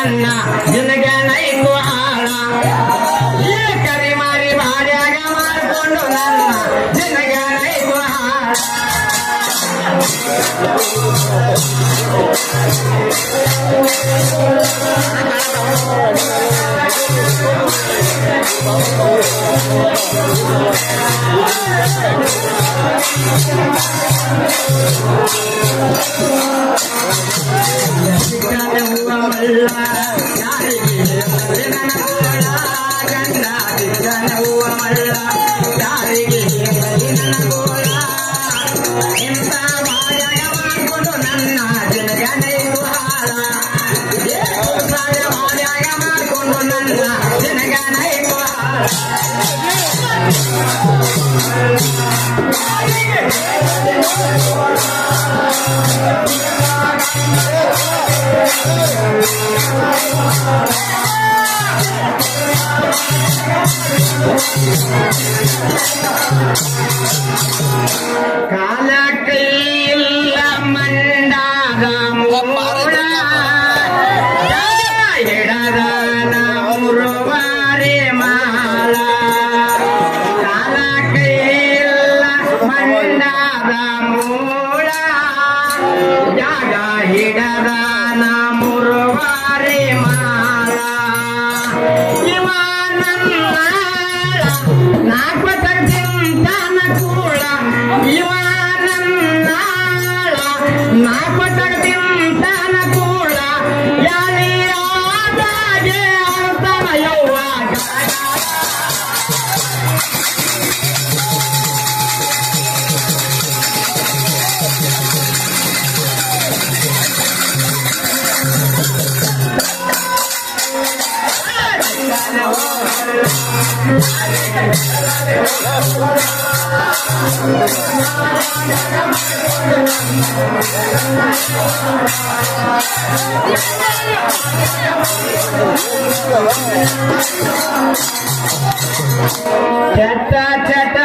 ನನ್ನ ಜಿನಗನೈತು ಹಾಳ ಕರಿ ಮಾರಿ ಬಾಡ್ಯಾಗ ಮಾಡ್ಕೊಂಡು ನನ್ನ ಜಿನಗನೈತು ಹಾಳ ಕಾಲ ಕೈಯಿಲ್ಲ ಮಂಡಾದ ಮೂಳ ಹಿಡದ ಮುರುವಾರಿ ಮಾಲ ಕಾಲ ಕೈಯಿಲ್ಲ ಮಂಡಾದ ಮೂಳ ಜಾಗ ಹಿಡದ ಮುರುವಾರಿ ಮಾಲ ಇವ ನನ್ನ ನಾಲ್ಕು ತಗ್ದಿಂತಾನ ಕೂಳ ಇವ ನನ್ನ ನಾಲ್ಕು ತಗ್ದಿಂತಾನ ಕೂಳ ಯಾಳಿಯಾದಾಗೆ ಅಂತನ ಯವ್ವಾಗ ಚಟ ಚಟ